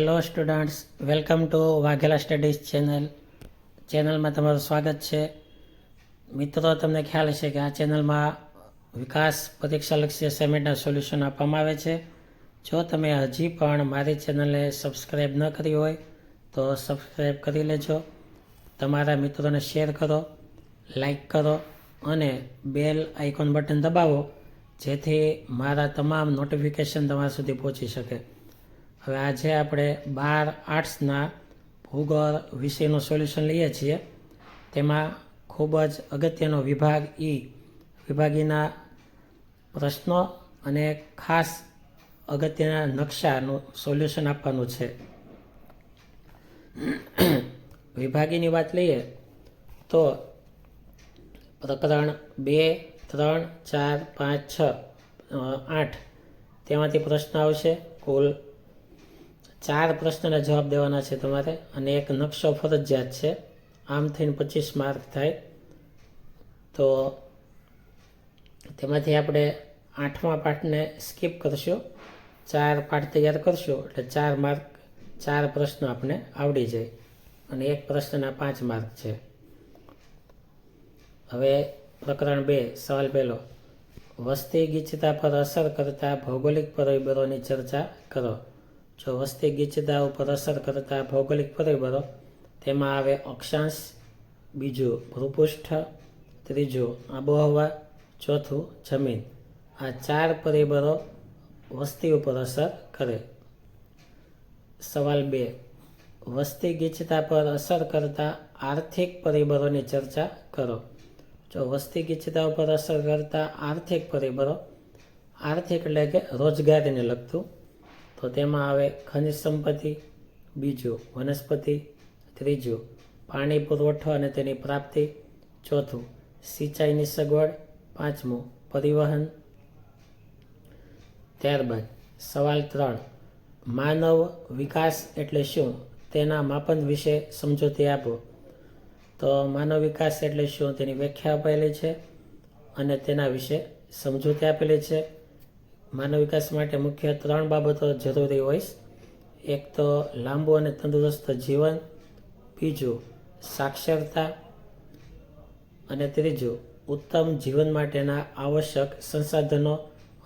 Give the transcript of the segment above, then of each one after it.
Hello students, welcome to Vaghela studies ચેનલમાં તમારું સ્વાગત છે. મિત્રો, તમને ખ્યાલ હશે કે આ ચેનલમાં વિકાસ પરીક્ષાલક્ષી અસાઇનમેન્ટના સોલ્યુશન આપવામાં આવે છે. જો તમે હજી પણ મારી ચેનલને સબસ્ક્રાઈબ ન કરી હોય તો સબસ્ક્રાઈબ કરી લેજો. તમારા મિત્રોને શેર કરો, લાઈક કરો અને બેલ આઇકોન બટન દબાવો, જેથી મારા તમામ નોટિફિકેશન તમારા સુધી પહોંચી શકે. હવે આજે આપણે 12 આર્ટ્સના ભૂગોળ વિષયનું સોલ્યુશન લઈએ છીએ. તેમાં ખૂબ જ અગત્યનો વિભાગ વિભાગીના પ્રશ્નો અને ખાસ અગત્યના નકશાનું સોલ્યુશન આપવાનું છે. વિભાગીની વાત લઈએ તો પ્રકરણ 2, 3, 4, 5, 6, 8 તેમાંથી પ્રશ્ન આવશે. કુલ 4 પ્રશ્નના જવાબ દેવાના છે તમારે, અને એક નકશો ફરજિયાત છે. આમ થઈને 25 માર્ક થાય. તો તેમાંથી આપણે 8મા પાઠને સ્કીપ કરશું, 4 પાઠ તૈયાર કરશું, એટલે 4 માર્ક 4 પ્રશ્નો આપણે આવડી જાય, અને એક પ્રશ્નના 5 માર્ક છે. હવે પ્રકરણ 2, સવાલ પહેલો. વસ્તી ગીચતા પર અસર કરતા ભૌગોલિક પરિબળોની ચર્ચા કરો. જો વસ્તી ગીચતા ઉપર અસર કરતા ભૌગોલિક પરિબળો, તેમાં આવે અક્ષાંશ, બીજું ભૂપૃષ્ઠ, ત્રીજું આબોહવા, ચોથું જમીન. આ 4 પરિબળો વસ્તી ઉપર અસર કરે. સવાલ 2. વસ્તી ગીચતા પર અસર કરતા આર્થિક પરિબળોની ચર્ચા કરો. જો વસ્તી ગીચતા ઉપર અસર કરતા આર્થિક પરિબળો, આર્થિક એટલે કે રોજગારીને લગતું, તો તેમાં આવે ખનિજ સંપત્તિ, બીજું વનસ્પતિ, ત્રીજું પાણી પુરવઠો અને તેની પ્રાપ્તિ, ચોથું સિંચાઈની સગવડ, પાંચમું પરિવહન. ત્યારબાદ સવાલ 3. માનવ વિકાસ એટલે શું? તેના માપન વિશે સમજૂતી આપો. તો માનવ વિકાસ એટલે શું તેની વ્યાખ્યા આપેલી છે અને તેના વિશે સમજૂતી આપેલી છે. માનવ વિકાસ માટે મુખ્ય 3 બાબતો જરૂરી હોય. એક તો લાંબુ અને તંદુરસ્ત જીવન, બીજું સાક્ષરતા, અને ત્રીજું ઉત્તમ જીવન માટેના આવશ્યક સંસાધનો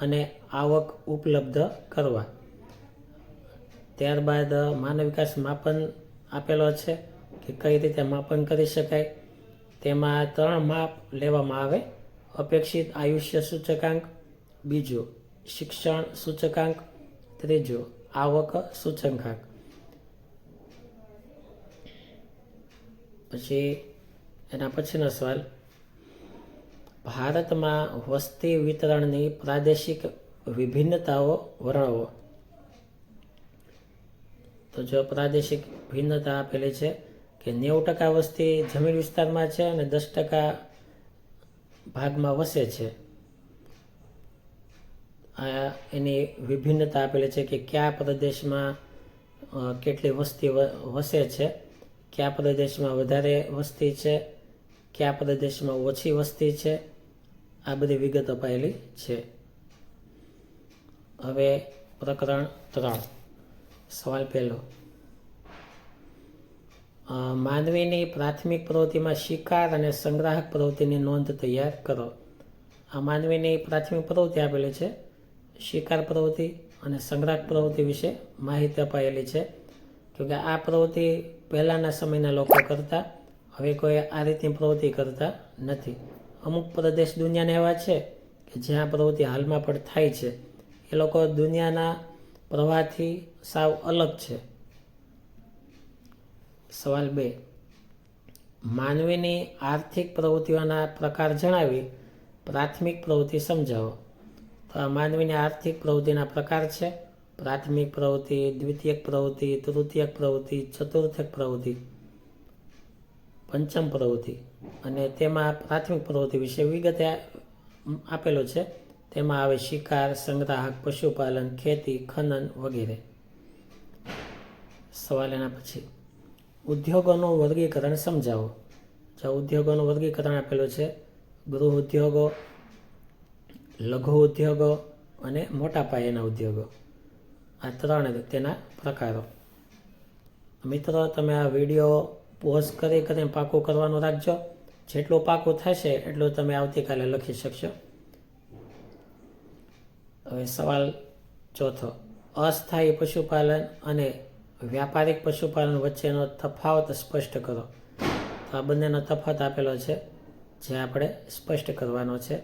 અને આવક ઉપલબ્ધ કરવા. ત્યારબાદ માનવ વિકાસ માપન આપેલો છે કે કઈ રીતે માપન કરી શકાય. તેમાં 3 માપ લેવામાં આવે. અપેક્ષિત આયુષ્ય સૂચકાંક, બીજું શિક્ષણ સૂચકાંક, ત્રીજું આવક સૂચકાંક. પછી એના પછીનો સવાલ. ભારતમાં વસ્તી વિતરણની પ્રાદેશિક વિભિન્નતાઓ વર્ણવો. તો જો પ્રાદેશિક ભિન્નતા આપેલી છે કે 90% વસ્તી જમીન વિસ્તારમાં છે અને 10% ભાગમાં વસે છે. આ એની વિભિન્નતા આપેલી છે કે કયા પ્રદેશમાં કેટલી વસ્તી વસે છે, કયા પ્રદેશમાં વધારે વસ્તી છે, કયા પ્રદેશમાં ઓછી વસ્તી છે. આ બધી વિગતો અપાયેલી છે. હવે પ્રકરણ 3, સવાલ પહેલો. માનવીની પ્રાથમિક પ્રવૃત્તિમાં શિકાર અને સંગ્રાહક પ્રવૃત્તિની નોંધ તૈયાર કરો. આ માનવીની પ્રાથમિક પ્રવૃત્તિ આપેલી છે. શિકાર પ્રવૃત્તિ અને સંગ્રાહક પ્રવૃત્તિ વિશે માહિતી અપાયેલી છે. કેમકે આ પ્રવૃત્તિ પહેલાંના સમયના લોકો કરતા, હવે કોઈ આ રીતની પ્રવૃત્તિ કરતા નથી. અમુક પ્રદેશ દુનિયાના એવા છે કે જ્યાં પ્રવૃત્તિ હાલમાં પણ થાય છે. એ લોકો દુનિયાના પ્રવાહથી સાવ અલગ છે. સવાલ 2. માનવીની આર્થિક પ્રવૃત્તિઓના પ્રકાર જણાવી પ્રાથમિક પ્રવૃત્તિ સમજાવો. તો આ માનવીની આર્થિક પ્રવૃત્તિના પ્રકાર છે. પ્રાથમિક પ્રવૃત્તિ, દ્વિતીયક પ્રવૃત્તિ, તૃતીયક પ્રવૃત્તિ, ચતુર્થક પ્રવૃત્તિ, પંચમ પ્રવૃત્તિ. અને તેમાં પ્રાથમિક પ્રવૃત્તિ વિશે વિગતે આપેલો છે. તેમાં આવે શિકાર, સંગ્રાહક, પશુપાલન, ખેતી, ખનન વગેરે. સવાલ એના પછી. ઉદ્યોગોનું વર્ગીકરણ સમજાવો. જો ઉદ્યોગોનું વર્ગીકરણ આપેલું છે. ગૃહ ઉદ્યોગો, લઘુ ઉદ્યોગો અને મોટા પાયાના ઉદ્યોગો. આ 3 તેના પ્રકારો. મિત્રો, તમે આ વિડીયો પોઝ કરીને પાકું કરવાનું રાખજો. જેટલું પાકું થશે એટલું તમે આવતીકાલે લખી શકશો. હવે સવાલ ચોથો. અસ્થાયી પશુપાલન અને વ્યાપારિક પશુપાલન વચ્ચેનો તફાવત સ્પષ્ટ કરો. તો આ બંનેનો તફાવત આપેલો છે, જે આપણે સ્પષ્ટ કરવાનો છે.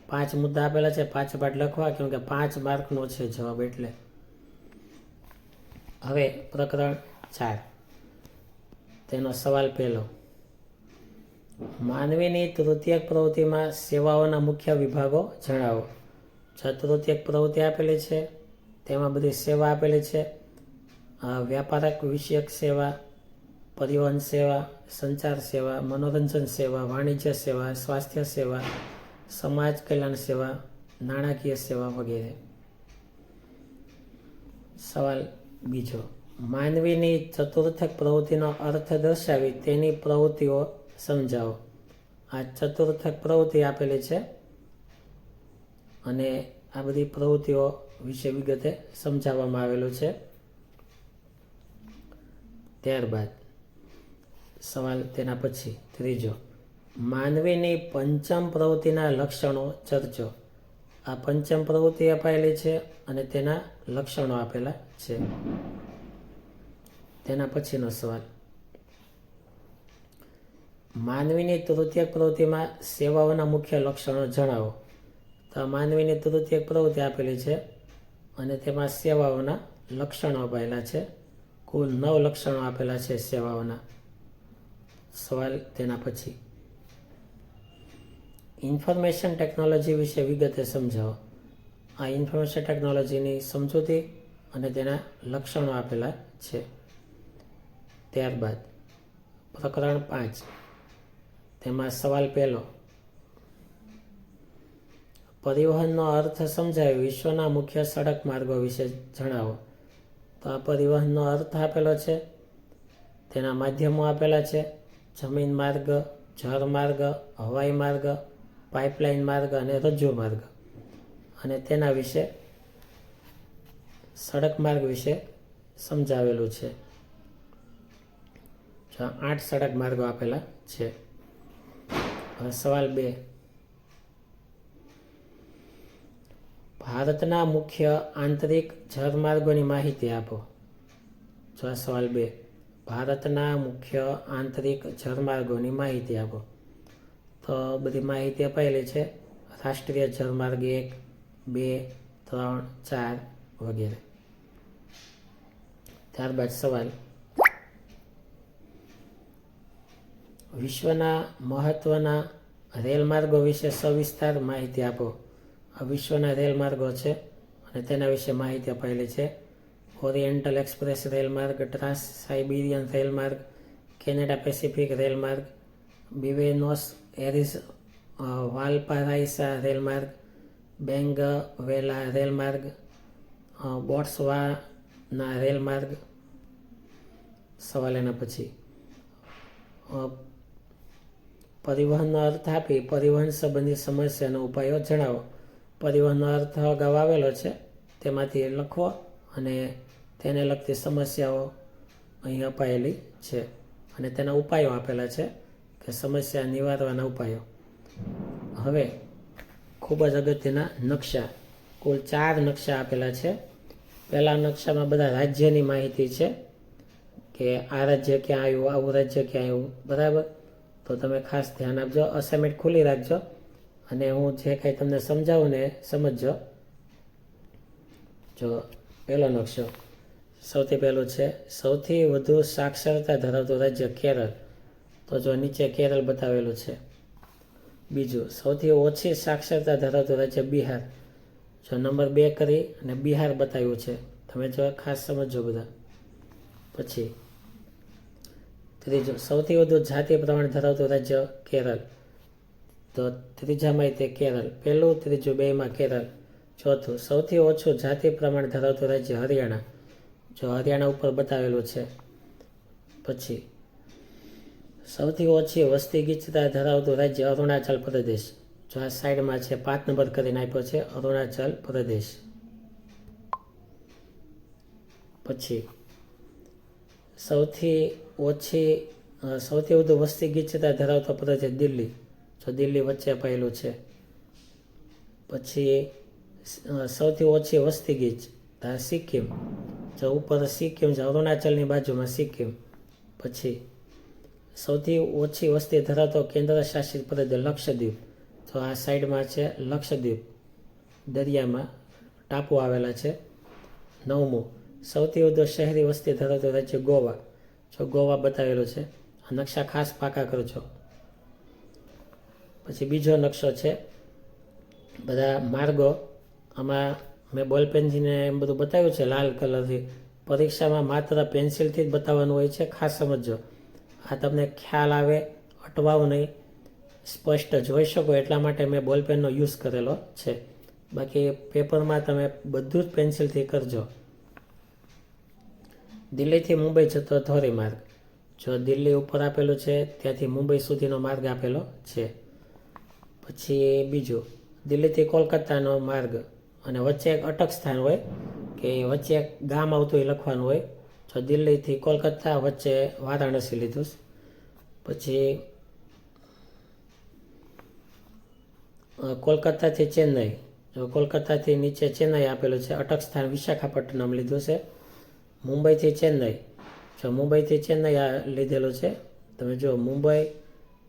5 મુદ્દા આપેલા છે, 5 પાઠ લખવા, કેમ કે 5 માર્કનો છે જવાબ એટલે. હવે પ્રકરણ 4, તેનો સવાલ પહેલો. માનવીની તૃતીયક પ્રવૃત્તિમાં સેવાઓના મુખ્ય વિભાગો જણાવો. તૃતીયક પ્રવૃત્તિ આપેલી છે, તેમાં બધી સેવા આપેલી છે. વ્યાપારક વિષયક સેવા, પરિવહન સેવા, સંચાર સેવા, મનોરંજન સેવા, વાણિજ્ય સેવા, સ્વાસ્થ્ય સેવા, સમાજ કલ્યાણ સેવા, નાણાકીય સેવા વગેરે. સવાલ બીજો. માનવીની ચતુર્થક પ્રવૃત્તિનો અર્થ દર્શાવી તેની પ્રવૃત્તિઓ સમજાવો. આ ચતુર્થક પ્રવૃત્તિ આપેલી છે અને આ બધી પ્રવૃત્તિઓ વિશે વિગતે સમજાવવામાં આવેલું છે. ત્યારબાદ સવાલ તેના પછી ત્રીજો. માનવીની પંચમ પ્રવૃત્તિના લક્ષણો ચર્ચો. આ પંચમ પ્રવૃત્તિ અપાયેલી છે અને તેના લક્ષણો આપેલા છે. તેના પછીનો સવાલ. માનવીની તૃતીયક પ્રવૃત્તિમાં સેવાઓના મુખ્ય લક્ષણો જણાવો. તો માનવીની તૃતીયક પ્રવૃત્તિ આપેલી છે અને તેમાં સેવાઓના લક્ષણો અપાયેલા છે. કુલ 9 લક્ષણો આપેલા છે સેવાઓના. સવાલ તેના પછી. ઇન્ફોર્મેશન ટેકનોલોજી વિશે વિગતે સમજાવો. આ ઇન્ફોર્મેશન ટેકનોલોજીની સમજૂતી અને તેના લક્ષણો આપેલા છે. ત્યારબાદ પ્રકરણ 5, તેમાં સવાલ પહેલો. પરિવહનનો અર્થ સમજાવી વિશ્વના મુખ્ય સડક માર્ગો વિશે જણાવો. તો આ પરિવહનનો અર્થ આપેલો છે, તેના માધ્યમો આપેલા છે. જમીન માર્ગ, જળમાર્ગ, હવાઈ માર્ગ, પાઇપલાઇન માર્ગ અને રજ્જુ માર્ગ. અને તેના વિશે સડક માર્ગ વિશે સમજાવેલું છે. 8 સડક માર્ગો આપેલા છે. હવે સવાલ 2. ભારતના મુખ્ય આંતરિક જળમાર્ગોની માહિતી આપો. સવાલ 2. ભારતના મુખ્ય આંતરિક જળમાર્ગોની માહિતી આપો. તો બધી માહિતી અપાયેલી છે. રાષ્ટ્રીય જળમાર્ગ 1, 2, 3, 4 વગેરે. ત્યારબાદ સવાલ. વિશ્વના મહત્વના રેલમાર્ગો વિશે સવિસ્તાર માહિતી આપો. આ વિશ્વના રેલમાર્ગો છે અને તેના વિશે માહિતી અપાયેલી છે. ઓરિએન્ટલ એક્સપ્રેસ રેલમાર્ગ, ટ્રાન્સ સાઇબિરિયન રેલમાર્ગ, કેનેડા પેસિફિક રેલમાર્ગ, બિવેનોસ એરિસ વાલપારાઇસા રેલમાર્ગ, બેંગવેલા રેલમાર્ગ, બોટ્સવાના રેલમાર્ગ. સવાલ એના પછી. પરિવહનનો અર્થ આપી પરિવહન સંબંધી સમસ્યાનો ઉપાયો જણાવો. પરિવહનનો અર્થ અગાઉ આવેલો છે, તેમાંથી લખવો અને તેને લગતી સમસ્યાઓ અહીં અપાયેલી છે અને તેના ઉપાયો આપેલા છે કે સમસ્યા નિવારવાના ઉપાયો. હવે ખૂબ જ અગત્યના નકશા. કુલ 4 નકશા આપેલા છે. પહેલા નકશામાં બધા રાજ્યની માહિતી છે કે આ રાજ્ય ક્યાં આવ્યું, આવું રાજ્ય ક્યાં આવ્યું, બરાબર. તો તમે ખાસ ધ્યાન આપજો, અસાઇનમેન્ટ ખુલ્લી રાખજો અને હું જે કંઈ તમને સમજાવું ને સમજજો. જો પહેલો નકશો, સૌથી પહેલું છે સૌથી વધુ સાક્ષરતા ધરાવતું રાજ્ય કેરળ. તો જો નીચે કેરળ બતાવેલું છે. બીજું, સૌથી ઓછી સાક્ષરતા ધરાવતું રાજ્ય બિહાર. જો નંબર 2 કરી અને બિહાર બતાવ્યું છે, તમે જો ખાસ સમજો બધા. પછી ત્રીજું, સૌથી વધુ જાતિ પ્રમાણ ધરાવતું રાજ્ય કેરળ. તો ત્રીજામાં તે કેરળ, પહેલું, ત્રીજું બેમાં કેરળ. ચોથું, સૌથી ઓછું જાતિ પ્રમાણ ધરાવતું રાજ્ય હરિયાણા. જો હરિયાણા ઉપર બતાવેલું છે. પછી સૌથી ઓછી વસ્તી ગીચતા ધરાવતું રાજ્ય અરુણાચલ પ્રદેશ. જો આ સાઈડમાં છે, 5 નંબર કરીને આપ્યો છે અરુણાચલ પ્રદેશ. પછી સૌથી વધુ વસ્તી ગીચતા ધરાવતો પ્રદેશ છે દિલ્હી. જો દિલ્હી વચ્ચે અપાયેલું છે. પછી સૌથી ઓછી વસ્તી ગીચ સિક્કિમ. જો ઉપર સિક્કિમ છે, અરુણાચલની બાજુમાં સિક્કિમ. પછી સૌથી ઓછી વસ્તી ધરાવતો કેન્દ્ર શાસિત પ્રદેશ લક્ષદ્વીપ. તો આ સાઈડમાં છે લક્ષદ્વીપ, દરિયામાં ટાપુ આવેલા છે. 9મું, સૌથી વધુ શહેરી વસ્તી ધરાવતું રાજ્ય ગોવા. જો ગોવા બતાવેલું છે. આ નકશા ખાસ પાકા કરજો. પછી બીજો નકશો છે બધા માર્ગો. આમાં મેં બોલપેનથીને એમ બધું બતાવ્યું છે લાલ કલરથી. પરીક્ષામાં માત્ર પેન્સિલથી જ બતાવવાનું હોય છે, ખાસ સમજો. આ તમને ખ્યાલ આવે, અટવાવું નહીં, સ્પષ્ટ જોઈ શકો એટલા માટે મેં બોલપેનનો યુઝ કરેલો છે. બાકી પેપરમાં તમે બધું જ પેન્સિલથી કરજો. દિલ્હીથી મુંબઈ જતો ધોરીમાર્ગ. જો દિલ્હી ઉપર આપેલું છે, ત્યાંથી મુંબઈ સુધીનો માર્ગ આપેલો છે. પછી બીજું, દિલ્હીથી કોલકાતાનો માર્ગ, અને વચ્ચે એક અટક સ્થાન હોય કે વચ્ચે એક ગામ આવતું એ લખવાનું હોય. જો દિલ્હીથી કોલકાતા, વચ્ચે વારાણસી લીધું. પછી કોલકાતાથી ચેન્નઈ. જો કોલકાતાથી નીચે ચેન્નઈ આપેલું છે, અટક સ્થાન વિશાખાપટ્ટનમ લીધું છે. મુંબઈથી ચેન્નઈ. જો મુંબઈથી ચેન્નઈ આ લીધેલું છે. તમે જો મુંબઈ,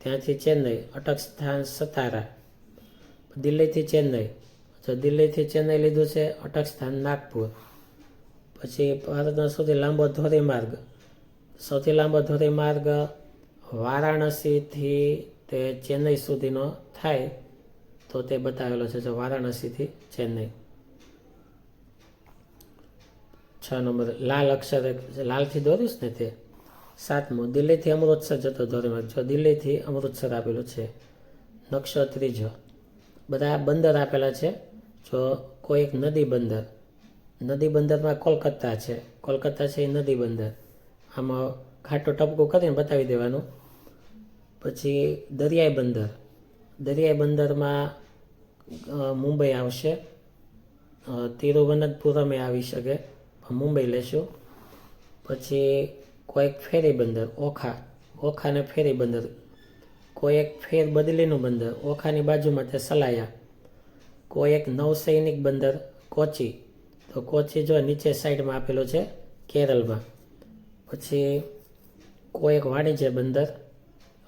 ત્યાંથી ચેન્નઈ, અટક સ્થાન સતારા. દિલ્હીથી ચેન્નઈ. જો દિલ્હીથી ચેન્નઈ લીધું છે, અટક સ્થાન નાગપુર. પછી ભારતનો સૌથી લાંબો ધોરીમાર્ગ. સૌથી લાંબો ધોરીમાર્ગ વારાણસીથી તે ચેન્નઈ સુધીનો થાય તો તે બતાવેલો છે. જો વારાણસીથી ચેન્નઈ. 6 નંબર લાલ અક્ષર લાલથી દોર્યું ને તે. 7મું, દિલ્હીથી અમૃતસર જતો ધોરીમાર્ગ. જો દિલ્હીથી અમૃતસર આપેલું છે. નકશો 3જો. બધા બંદર આપેલા છે. જો કોઈ એક નદી બંદર, નદી બંદરમાં કોલકાતા છે. કોલકાતા છે એ નદી બંદર. આમાં ખાટું ટપકું કરીને બતાવી દેવાનું. પછી દરિયાઈ બંદર. દરિયાઈ બંદરમાં મુંબઈ આવશે. તિરુવનંતપુરમ આવી શકે, મુંબઈ લેશું. પછી કોઈક ફેરી બંદર ઓખા. ઓખાને ફેરી બંદર. કોઈ એક ફેર બદલીનું બંદર ઓખાની બાજુમાં તે સલાયા. કોઈ એક નૌસૈનિક બંદર કોચી. તો કોચી જો નીચે સાઈડમાં આપેલું છે કેરળમાં. પછી કોઈ એક વાણિજ્ય બંદર.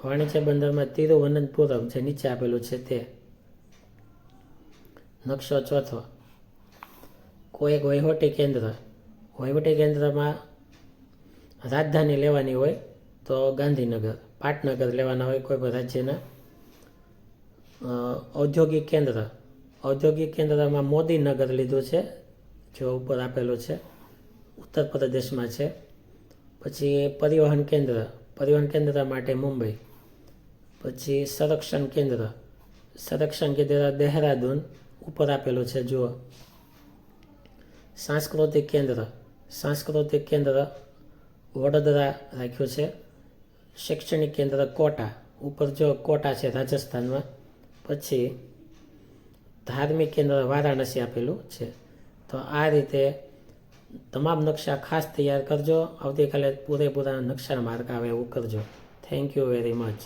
વાણિજ્ય બંદરમાં તિરુવનંતપુરમ જે નીચે આપેલું છે તે. નકશો 4. કોઈ એક વહીવટી કેન્દ્ર. વહીવટી કેન્દ્રમાં રાજધાની લેવાની હોય તો ગાંધીનગર, પાટનગર લેવાના હોય કોઈ પણ રાજ્યના. ઔદ્યોગિક કેન્દ્ર. ઔદ્યોગિક કેન્દ્રમાં મોદીનગર લીધું છે, જો ઉપર આપેલું છે, ઉત્તર પ્રદેશમાં છે. પછી પરિવહન કેન્દ્ર. પરિવહન કેન્દ્ર માટે મુંબઈ. પછી સંરક્ષણ કેન્દ્ર. સંરક્ષણ કેન્દ્ર દહેરાદૂન ઉપર આપેલું છે જુઓ. સાંસ્કૃતિક કેન્દ્ર. સાંસ્કૃતિક કેન્દ્ર વડોદરા રાખ્યું છે. શૈક્ષણિક કેન્દ્ર કોટા. ઉપર જો કોટા છે રાજસ્થાનમાં. પછી ધાર્મિક કેન્દ્ર વારાણસી આપેલું છે. તો આ રીતે તમામ નકશા ખાસ તૈયાર કરજો. આવતીકાલે પૂરેપૂરા નકશાના માર્ક આવે એવું કરજો. Thank you very much.